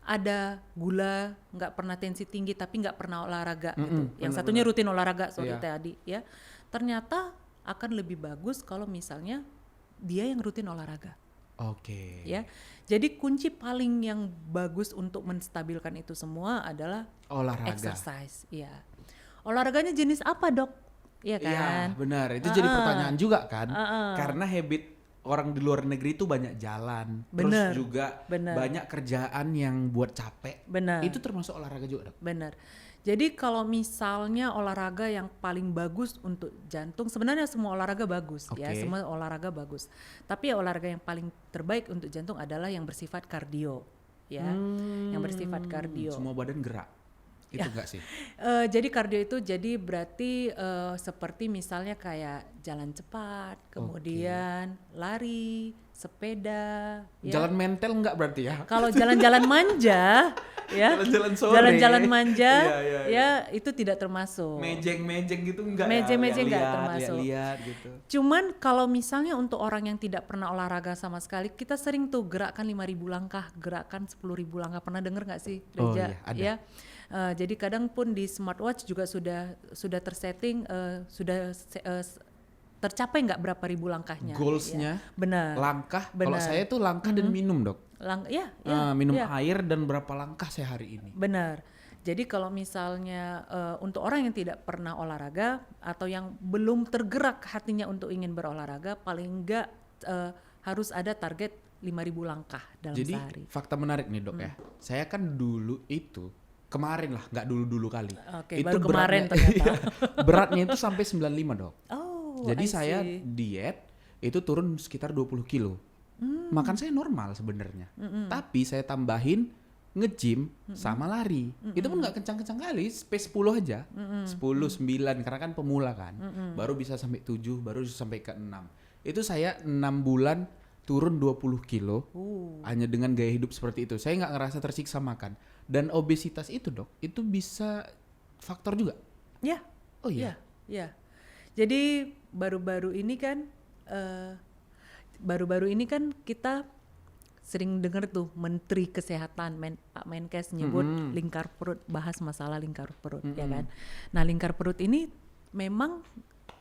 ada gula, nggak pernah tensi tinggi tapi nggak pernah olahraga gitu. Yang satunya rutin olahraga tadi ya. Ternyata akan lebih bagus kalau misalnya dia yang rutin olahraga. Oke. Ya. Jadi kunci paling yang bagus untuk menstabilkan itu semua adalah Olahraga. exercise, ya. Olahraganya jenis apa, Dok? Iya kan? Iya, benar. Itu jadi pertanyaan juga kan. Karena habit orang di luar negeri itu banyak jalan, Bener, terus juga bener. banyak kerjaan yang buat capek. Benar. Itu termasuk olahraga juga, Dok? Benar. Jadi kalau misalnya olahraga yang paling bagus untuk jantung, sebenarnya semua olahraga bagus ya, Oke. semua olahraga bagus. Tapi ya olahraga yang paling terbaik untuk jantung adalah yang bersifat kardio, ya, yang bersifat kardio. Semua badan gerak. Itu enggak sih? Jadi kardio itu jadi berarti seperti misalnya kayak jalan cepat, kemudian lari, sepeda. Ya. Jalan mentel enggak berarti ya? Kalau jalan-jalan manja, ya, Jalan-jalan sore. jalan-jalan manja, Iya. ya itu tidak termasuk. Mejeng-mejeng gitu enggak Mejeng-mejeng ya? nggak termasuk. Lihat gitu. Cuman kalau misalnya untuk orang yang tidak pernah olahraga sama sekali, kita sering tuh gerakan 5.000 langkah, gerakan 10.000 langkah. Pernah dengar nggak sih, Oh, Reja? iya, ada. Ya. Jadi kadang pun di smartwatch juga sudah tersetting, tercapai nggak berapa ribu langkahnya. Goalsnya, Ya. Benar. langkah. Kalau Benar. saya tuh langkah dan minum, Dok. Minum ya. air dan berapa langkah saya hari ini. Benar. Jadi kalau misalnya untuk orang yang tidak pernah olahraga atau yang belum tergerak hatinya untuk ingin berolahraga, paling enggak harus ada target 5.000 langkah dalam Jadi sehari. fakta menarik nih, Dok ya. Saya kan dulu itu kemarin lah, nggak dulu kali. Oke, Itu baru kemarin beratnya- ternyata. beratnya itu sampai 95, Dok. Oh, Jadi I saya see. diet itu turun sekitar 20 kilo. Makan saya normal sebenarnya. Tapi saya tambahin nge-gym sama lari. Itu pun nggak kencang-kencang kali, space 10 aja. 10, 9 karena kan pemula kan. Baru bisa sampai 7, baru bisa sampai ke 6. Itu saya 6 bulan turun 20 kilo hanya dengan gaya hidup seperti itu. Saya nggak ngerasa tersiksa makan. Dan obesitas itu, Dok, itu bisa faktor juga. Ya. Oh iya. Ya. Jadi baru-baru ini kan kita sering dengar tuh Menteri Kesehatan Pak Menkes nyebut lingkar perut, bahas masalah lingkar perut, ya kan. Nah, lingkar perut ini memang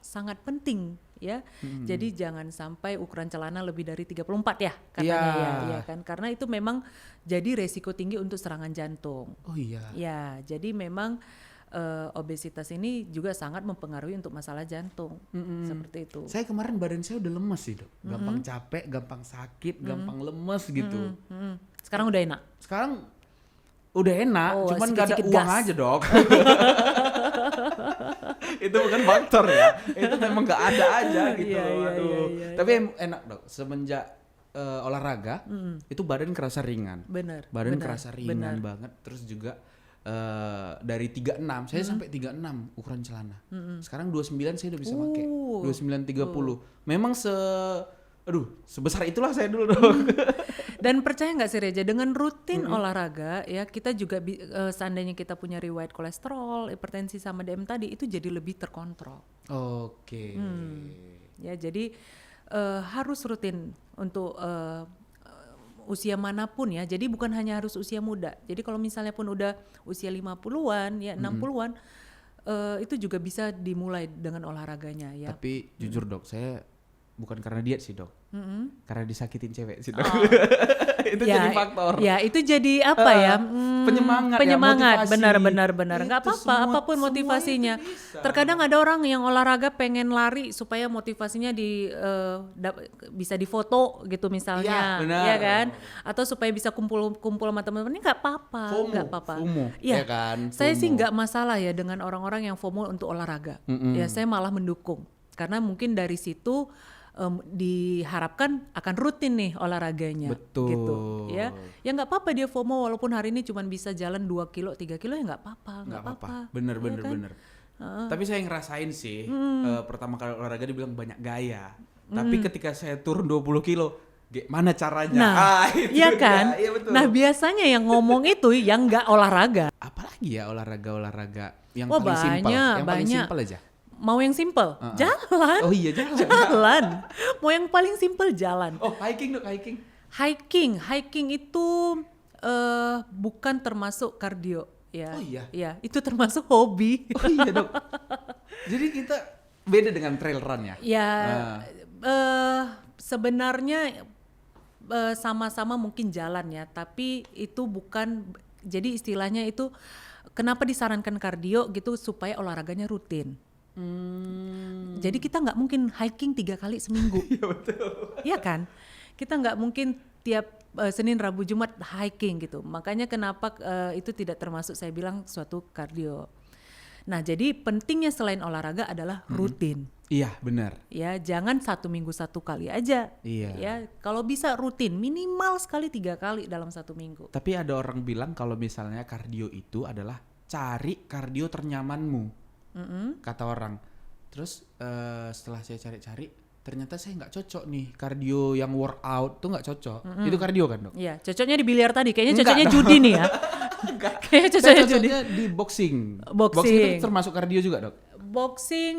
sangat penting ya. Jadi jangan sampai ukuran celana lebih dari 34 ya katanya ya kan. Karena itu memang jadi resiko tinggi untuk serangan jantung. Oh iya. Ya, jadi memang obesitas ini juga sangat mempengaruhi untuk masalah jantung. Seperti itu. Saya kemarin badan saya udah lemes sih, Dok. Gampang capek, gampang sakit, gampang lemes gitu. Sekarang udah enak. Sekarang udah enak, Oh, cuman gak ada sikit-sikit uang gas. aja, Dok. Itu bukan faktor ya. Itu memang gak ada aja gitu. Iya, Aduh. iya. Tapi enak, Dok. Semenjak olahraga, itu badan kerasa ringan. Benar. Badan benar, kerasa ringan banget. Terus juga dari 36 saya sampai 36 ukuran celana. Sekarang 29 saya udah bisa pakai. 29 30. Memang sebesar itulah saya dulu, Dok. Dan percaya nggak sih Reja, dengan rutin olahraga ya kita juga seandainya kita punya riwayat kolesterol, hipertensi sama DM tadi itu jadi lebih terkontrol. Oke. Ya jadi harus rutin untuk usia manapun ya. Jadi bukan hanya harus usia muda. Jadi kalau misalnya pun udah usia 50-an ya 60-an itu juga bisa dimulai dengan olahraganya ya. Tapi jujur dok, saya bukan karena diet sih dok, karena disakitin cewek sih dok. Itu Ya, jadi faktor. Ya itu jadi apa ya? Penyemangat ya, Penyemangat, motivasi. benar. Nggak Itu apa-apa, apapun semua motivasinya. itu bisa. Terkadang ada orang yang olahraga pengen lari supaya motivasinya bisa difoto gitu misalnya, Iya, benar. ya kan? Atau supaya bisa kumpul sama teman-teman, ini nggak apa-apa, FOMO, nggak apa-apa. FOMO, Iya, ya kan? saya sih FOMO. nggak masalah ya dengan orang-orang yang FOMO untuk olahraga. Ya saya malah mendukung karena mungkin dari situ diharapkan akan rutin nih olahraganya. Betul. Gitu ya nggak apa-apa dia FOMO walaupun hari ini cuma bisa jalan 2 kilo 3 kilo ya nggak apa-apa. Bener. Ya kan? Tapi saya ngerasain sih, pertama kali olahraga dibilang banyak gaya. Tapi ketika saya turun 20 kilo, gimana caranya? Nah, Itu iya dia. kan? Iya betul. Nah biasanya yang ngomong itu yang nggak olahraga. Apalagi ya olahraga yang Oh, paling simpel? Yang paling banyak. simpel aja. Mau yang simple, jalan. Oh iya jalan. Jalan. Mau yang paling simple jalan. Oh hiking dok, hiking. Hiking itu bukan termasuk kardio ya. Oh iya? Ya, itu termasuk hobi. Oh iya dok. Jadi kita beda dengan trail run ya? Ya, sebenarnya sama-sama mungkin jalan ya, tapi itu bukan. Jadi istilahnya itu kenapa disarankan kardio gitu supaya olahraganya rutin. Jadi kita nggak mungkin hiking 3 kali seminggu. Iya betul. Iya kan? Kita nggak mungkin tiap Senin, Rabu, Jumat hiking gitu. Makanya kenapa itu tidak termasuk saya bilang suatu kardio. Nah jadi pentingnya selain olahraga adalah rutin. Iya benar. Ya jangan 1 minggu 1 kali aja. Iya. Ya kalau bisa rutin minimal sekali 3 kali dalam 1 minggu. Tapi ada orang bilang kalau misalnya kardio itu adalah cari kardio ternyamanmu. Kata orang. Terus setelah saya cari-cari ternyata saya nggak cocok nih kardio yang workout tuh nggak cocok. Itu kardio kan dok? Iya cocoknya di biliar tadi. Kayaknya Enggak, cocoknya dok. judi nih ya. Kayaknya Saya cocoknya judi. cocoknya di boxing. Boxing. Itu termasuk kardio juga dok? Boxing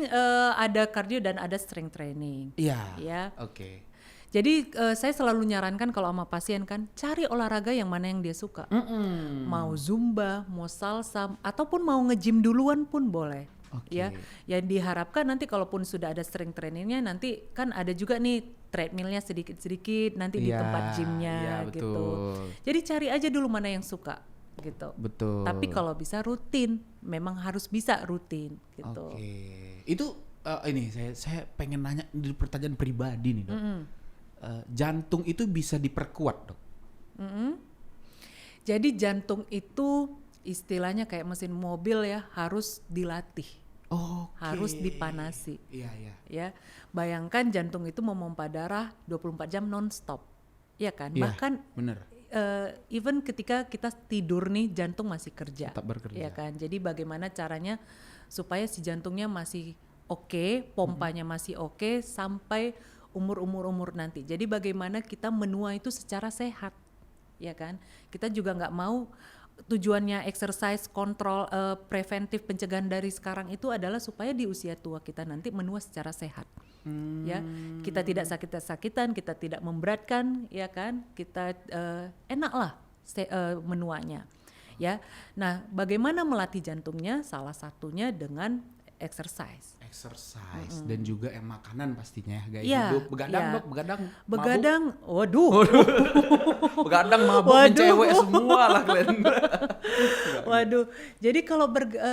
ada kardio dan ada strength training. Iya. Ya. Oke. Jadi saya selalu nyarankan kalau sama pasien kan cari olahraga yang mana yang dia suka. Mau zumba, mau salsa, ataupun mau nge-gym duluan pun boleh. Oke. Ya, yang diharapkan nanti kalaupun sudah ada strength trainingnya nanti kan ada juga nih treadmillnya sedikit-sedikit nanti di Iya, tempat gymnya iya, gitu. betul. Jadi cari aja dulu mana yang suka gitu. Betul. Tapi kalau bisa rutin, memang harus bisa rutin gitu. Oke. Itu ini saya pengen nanya di pertanyaan pribadi nih dok. Jantung itu bisa diperkuat dok? Jadi jantung itu istilahnya kayak mesin mobil ya harus dilatih. Oke. Harus dipanasi. Iya iya. Ya, bayangkan jantung itu memompa darah 24 jam non-stop. Iya kan? Iya, Bahkan bener. even ketika kita tidur nih jantung masih kerja. Tetap bekerja. Iya kan? Jadi bagaimana caranya supaya si jantungnya masih oke, pompanya masih oke sampai umur nanti. Jadi bagaimana kita menua itu secara sehat. Ya kan? Kita juga nggak mau tujuannya exercise kontrol preventif pencegahan dari sekarang itu adalah supaya di usia tua kita nanti menua secara sehat. Ya, kita tidak sakit-sakitan, kita tidak memberatkan, ya kan? Kita enaklah menuanya. Ya. Nah, bagaimana melatih jantungnya? Salah satunya dengan exercise. Dan juga makanan pastinya gaya Iya, hidup. Begadang iya. dok, begadang. Begadang, waduh. Begadang mabuk Waduh. cewek semua lah kalian. Waduh. Jadi kalau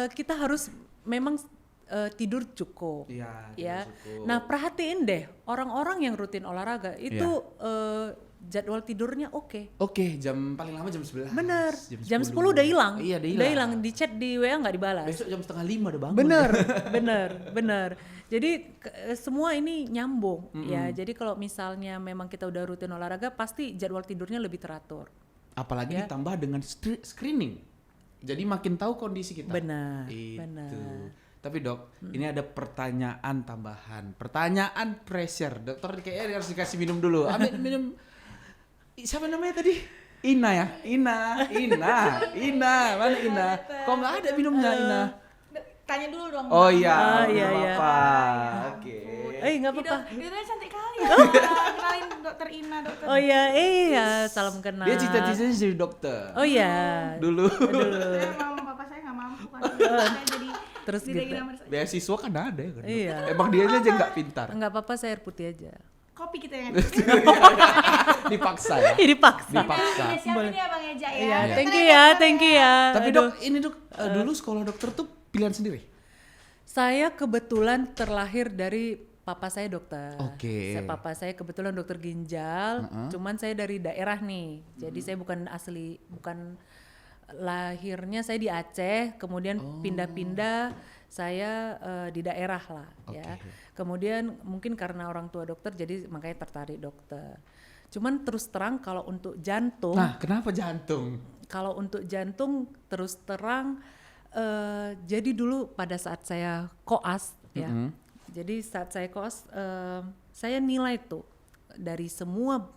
kita harus memang tidur cukup. Iya, Ya. tidur cukup. Nah, perhatiin deh orang-orang yang rutin olahraga itu jadwal tidurnya oke. Oke, paling lama jam 11. Bener. Jam 10 udah hilang. Iya, Udah hilang. Di chat di WA nggak dibalas. Besok jam 4:30 udah bangun. Bener. Jadi semua ini nyambung ya. Jadi kalau misalnya memang kita udah rutin olahraga, pasti jadwal tidurnya lebih teratur. Apalagi ditambah dengan screening. Jadi makin tahu kondisi kita. Benar. Itu. Benar. Tapi dok, ini ada pertanyaan tambahan. Pertanyaan pressure. Dokter kayaknya harus dikasih minum dulu. Ambil minum. Siapa namanya tadi? Ina ya? Ina. Mana Ina? Kok nggak ada minumnya Ina? Tanya dulu dong. Oh iya, iya, nggak iya. apa-apa. Oke. Nggak apa-apa. Idolnya cantik kali ya. Kenalin dokter Ina, dokter. Oh iya, salam kenal. Dia cita-citanya jadi dokter. Oh iya. Dulu. Saya mama papa saya nggak mampu kan. Saya jadi Terus di gitu. Regina Maris. Beasiswa kan ada ya kan. Iya. Emang dia aja nggak pintar. Enggak apa-apa, saya air putih aja. Kopi kita yang Dipaksa ya. Ini paksa. Dipaksa. Udah siapin ya Bang Eja ya. Iya, Dokter thank ya, you ya, dokter thank you ya. Tapi Aduh. dok, ini dok, dulu sekolah dokter tuh pilihan sendiri? Saya kebetulan terlahir dari papa saya dokter. Oke. Papa saya kebetulan dokter ginjal, cuman saya dari daerah nih. Jadi saya bukan lahirnya saya di Aceh, kemudian pindah-pindah saya di daerah lah ya. Kemudian mungkin karena orang tua dokter jadi makanya tertarik dokter. Cuman terus terang kalau untuk jantung, Nah, kenapa jantung? kalau untuk jantung terus terang jadi dulu pada saat saya koas ya. Jadi saat saya koas saya nilai tuh dari semua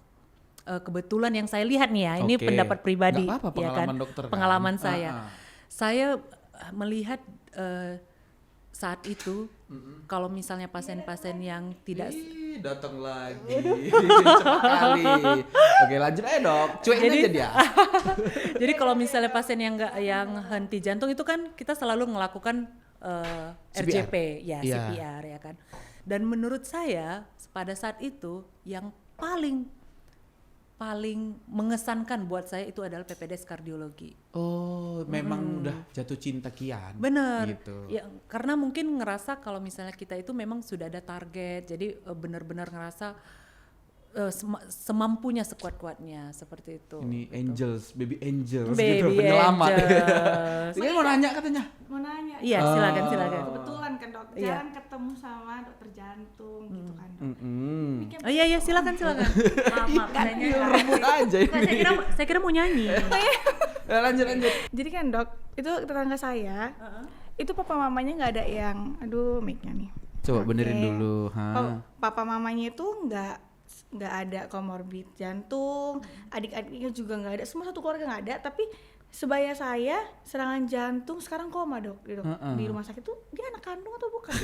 kebetulan yang saya lihat nih ya, ini Oke. pendapat pribadi Nggak apa-apa, ya kan. pengalaman dokter kan. Pengalaman saya. Ah. Saya melihat saat itu kalau misalnya pasien-pasien yang tidak Ih, datang lagi. Cepat kali. Oke, lanjut aja dok. Cuekin aja dia. jadi kalau misalnya pasien yang henti jantung itu kan kita selalu melakukan CPR. RJP ya, Iya. CPR ya kan. Dan menurut saya pada saat itu yang paling mengesankan buat saya itu adalah PPDS kardiologi. Oh, memang udah jatuh cinta kian. Bener, Gitu. ya karena mungkin ngerasa kalau misalnya kita itu memang sudah ada target, jadi benar-benar ngerasa semampunya sekuat-kuatnya seperti itu. Ini angels, baby angels Baby gitu, penyelamat. angels. Ini mau nanya katanya. mau nanya. Iya, silakan silakan. Kebetulan kan dok, Iya. jarang ketemu sama dokter jantung gitu kan dok. Bikin Oh iya silakan. Maaf, kayaknya Rebut aja ini. saya kira mau nyanyi. Lanjut. Jadi kan dok, itu tetangga saya, itu papa mamanya nggak ada yang, aduh mic-nya nih. Coba benerin Oke. dulu. Papa mamanya itu nggak ada komorbid jantung, adik-adiknya juga nggak ada, semua satu keluarga nggak ada. Tapi sebaya saya serangan jantung sekarang koma dok, gitu. Di rumah sakit tuh dia anak kandung atau bukan?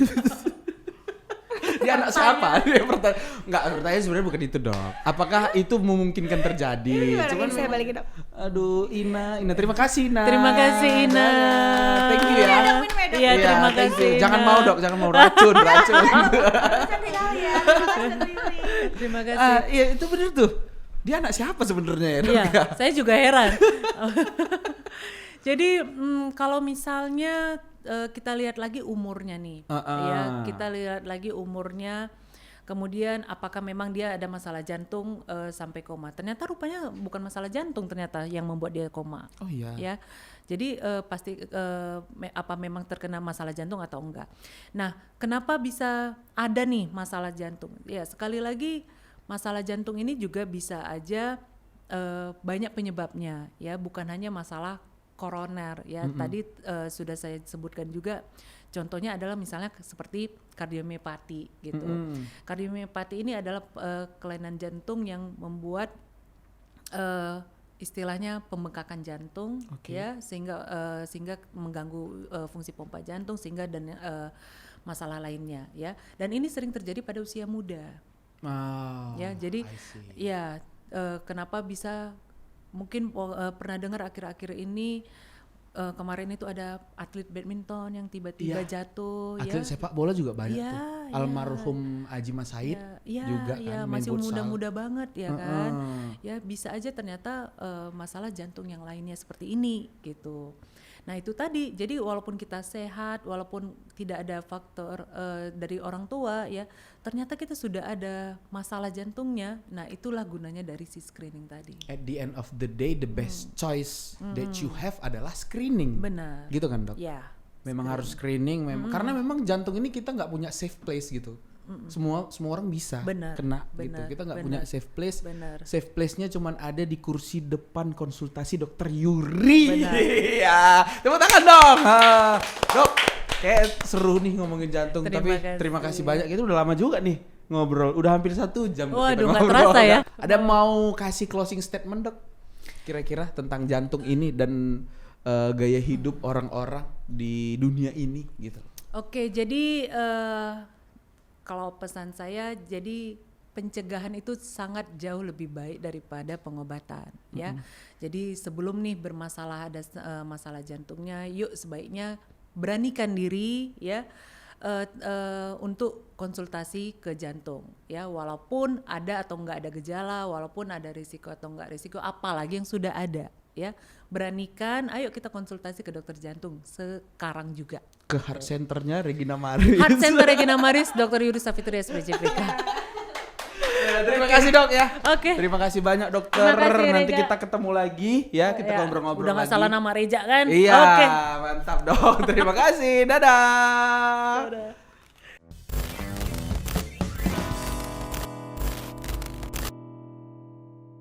Dia anak siapa? Dia pertanyaan sebenarnya bukan itu dok. Apakah itu memungkinkan terjadi? Gimana Cuman ini saya balikin dok? aduh, Ina, terima kasih Ina. Terima kasih Ina. Dadah. Thank you ya. Iya, dok, minum ya, dok. Iya, terima thank kasih, you. Ina. Jangan mau dok, jangan mau racun. Cantik kali ya, terima kasih Dok Riri. Terima kasih. Iya itu bener tuh. Dia anak siapa sebenarnya ya dok? Iya, saya juga heran. Jadi kalau misalnya kita lihat lagi umurnya nih, ya kita lihat lagi umurnya, kemudian apakah memang dia ada masalah jantung sampai koma? Ternyata rupanya bukan masalah jantung ternyata yang membuat dia koma. Oh iya. Ya, jadi pasti apa memang terkena masalah jantung atau enggak? Nah, kenapa bisa ada nih masalah jantung? Ya sekali lagi masalah jantung ini juga bisa aja banyak penyebabnya, ya bukan hanya masalah koroner ya. Tadi sudah saya sebutkan juga contohnya adalah misalnya seperti kardiomiopati gitu. Kardiomiopati ini adalah kelainan jantung yang membuat istilahnya pembengkakan jantung ya sehingga mengganggu fungsi pompa jantung sehingga dan masalah lainnya ya. Dan ini sering terjadi pada usia muda. Ya, jadi ya kenapa bisa mungkin pernah dengar akhir-akhir ini kemarin itu ada atlet badminton yang tiba-tiba jatuh Atlet ya. sepak bola juga banyak Iya, tuh. iya. Almarhum Aji Mas Said juga kan main masih futsal. muda-muda banget ya kan. Ya bisa aja ternyata masalah jantung yang lainnya seperti ini gitu. Nah itu tadi, jadi walaupun kita sehat, walaupun tidak ada faktor dari orang tua ya, ternyata kita sudah ada masalah jantungnya. Nah itulah gunanya dari si screening tadi. At the end of the day, the best choice that you have adalah screening. Benar. Gitu kan dok? Ya. Memang harus screening, karena memang jantung ini kita nggak punya safe place gitu. Semua orang bisa kena gitu. Kita nggak punya safe place. Safe place-nya cuman ada di kursi depan konsultasi dokter Yuri. Iya. Tepuk tangan dong. Dok, kayak seru nih ngomongin jantung. Terima kasih banyak. Itu udah lama juga nih ngobrol. Udah hampir 1 jam. Waduh, kita nggak ngobrol. terasa ya. Ada mau kasih closing statement dok? Kira-kira tentang jantung ini dan gaya hidup orang-orang di dunia ini gitu. Oke, jadi kalau pesan saya, jadi pencegahan itu sangat jauh lebih baik daripada pengobatan ya. Jadi sebelum nih bermasalah ada masalah jantungnya, yuk sebaiknya beranikan diri ya untuk konsultasi ke jantung ya, walaupun ada atau enggak ada gejala, walaupun ada risiko atau enggak risiko, apalagi yang sudah ada ya, beranikan, ayo kita konsultasi ke dokter jantung sekarang juga. Ke Heart Center-nya Regina Maris. Heart Center Regina Maris, Dr. Yuri Savitri SPCPK. Terima kasih dok ya. Oke. Terima kasih banyak dokter. Terima kasih, Nanti Rega. kita ketemu lagi ya, kita Ya, ngobrol-ngobrol udah lagi. nggak salah nama Reja kan? Iya, Oke. mantap dok. Terima kasih. Dadah. Dadah.